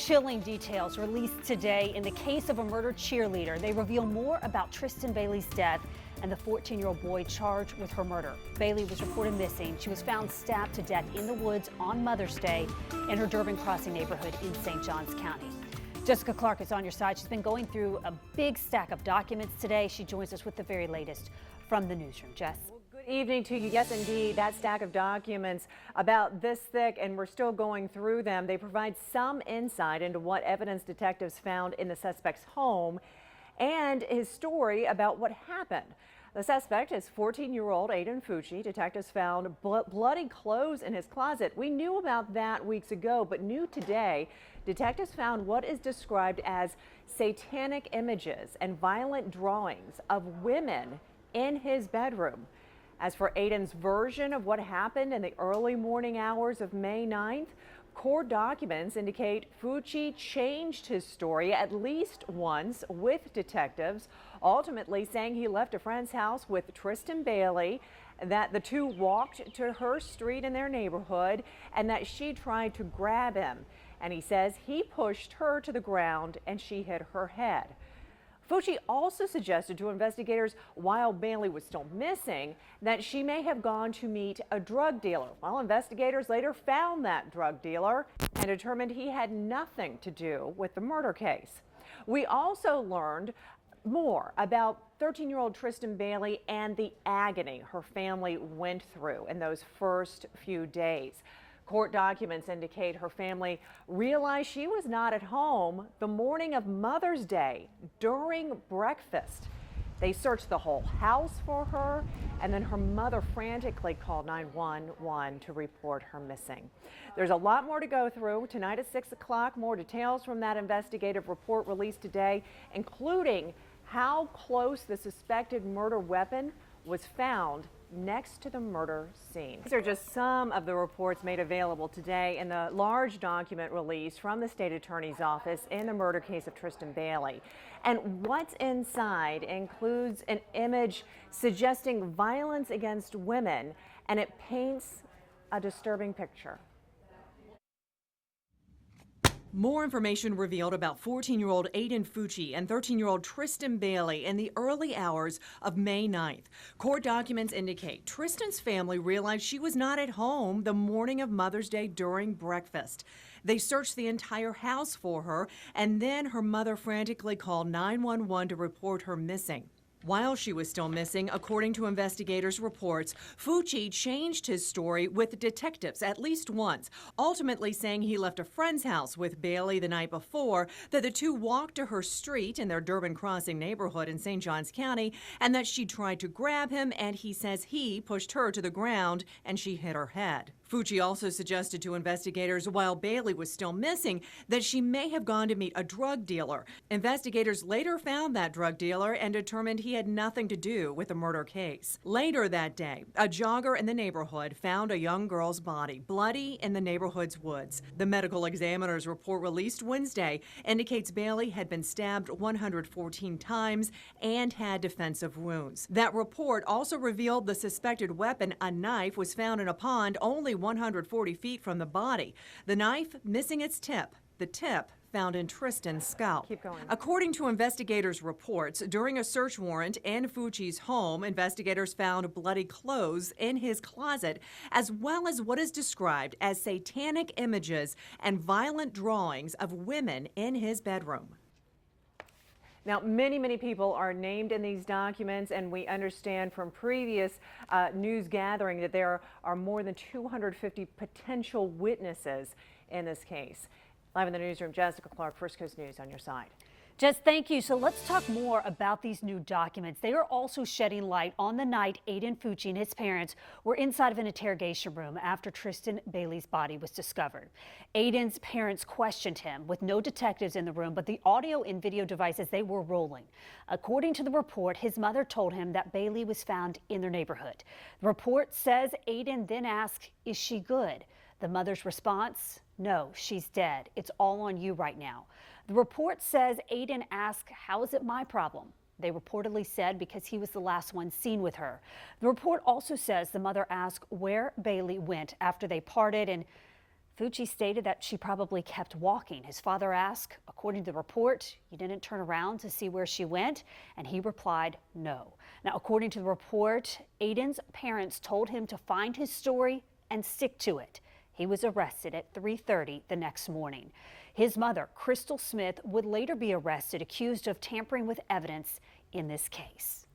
Chilling details released today in the case of a murdered cheerleader. They reveal more about Tristyn Bailey's death and the 14-year-old boy charged with her murder. Bailey was reported missing. She was found stabbed to death in the woods on Mother's Day in her Durbin Crossing neighborhood in St. Johns County. Jessica Clark is on your side. She's been going through a big stack of documents today. She joins us with the very latest from the newsroom. Jess. Good evening to you. Yes, indeed, that stack of documents about this thick, and we're still going through them. They provide some insight into what evidence detectives found in the suspect's home and his story about what happened. The suspect is 14-year-old Aiden Fucci. Detectives found bloody clothes in his closet. We knew about that weeks ago, but new today, detectives found what is described as satanic images and violent drawings of women in his bedroom. As for Aiden's version of what happened in the early morning hours of May 9th, court documents indicate Fucci changed his story at least once with detectives, ultimately saying he left a friend's house with Tristyn Bailey, that the two walked to her street in their neighborhood, and that she tried to grab him. And he says he pushed her to the ground and she hit her head. Fucci also suggested to investigators while Bailey was still missing that she may have gone to meet a drug dealer. Well, investigators later found that drug dealer and determined he had nothing to do with the murder case. We also learned more about 13-year-old Tristyn Bailey and the agony her family went through in those first few days. Court documents indicate her family realized she was not at home the morning of Mother's Day during breakfast. They searched the whole house for her, and then her mother frantically called 911 to report her missing. There's a lot more to go through. Tonight at 6 o'clock, more details from that investigative report released today, including how close the suspected murder weapon was found next to the murder scene. These are just some of the reports made available today in the large document released from the state attorney's office in the murder case of Tristyn Bailey. And what's inside includes an image suggesting violence against women, and it paints a disturbing picture. More information revealed about 14-year-old Aiden Fucci and 13-year-old Tristyn Bailey in the early hours of May 9th. Court documents indicate Tristyn's family realized she was not at home the morning of Mother's Day during breakfast. They searched the entire house for her, and then her mother frantically called 911 to report her missing. While she was still missing, according to investigators' reports, Fucci changed his story with detectives at least once, ultimately saying he left a friend's house with Bailey the night before, that the two walked to her street in their Durbin Crossing neighborhood in St. Johns County, and that she tried to grab him, and he says he pushed her to the ground and she hit her head. Fucci also suggested to investigators while Bailey was still missing that she may have gone to meet a drug dealer. Investigators later found that drug dealer and determined he had nothing to do with the murder case. Later that day, a jogger in the neighborhood found a young girl's body bloody in the neighborhood's woods. The medical examiner's report released Wednesday indicates Bailey had been stabbed 114 times and had defensive wounds. That report also revealed the suspected weapon, a knife, was found in a pond only 140 feet from the body. The knife missing its tip. The tip found in Tristyn's scalp. Keep going. According to investigators' reports, during a search warrant in Fucci's home, investigators found bloody clothes in his closet, as well as what is described as satanic images and violent drawings of women in his bedroom. Now, many people are named in these documents, and we understand from previous news gathering that there are more than 250 potential witnesses in this case. Live in the newsroom, Jessica Clark, First Coast News on your side. Jess, thank you. So let's talk more about these new documents. They are also shedding light on the night Aiden Fucci and his parents were inside of an interrogation room after Tristyn Bailey's body was discovered. Aiden's parents questioned him with no detectives in the room, but the audio and video devices, they were rolling. According to the report, his mother told him that Bailey was found in their neighborhood. The report says Aiden then asked, "Is she good?" The mother's response, "No, she's dead. It's all on you right now." The report says Aiden asked, "How is it my problem?" They reportedly said because he was the last one seen with her. The report also says the mother asked where Bailey went after they parted, and Fucci stated that she probably kept walking. His father asked, according to the report, "You didn't turn around to see where she went?" And he replied, "No." Now, according to the report, Aiden's parents told him to find his story and stick to it. He was arrested at 3:30 the next morning. His mother, Crystal Smith, would later be arrested, accused of tampering with evidence in this case.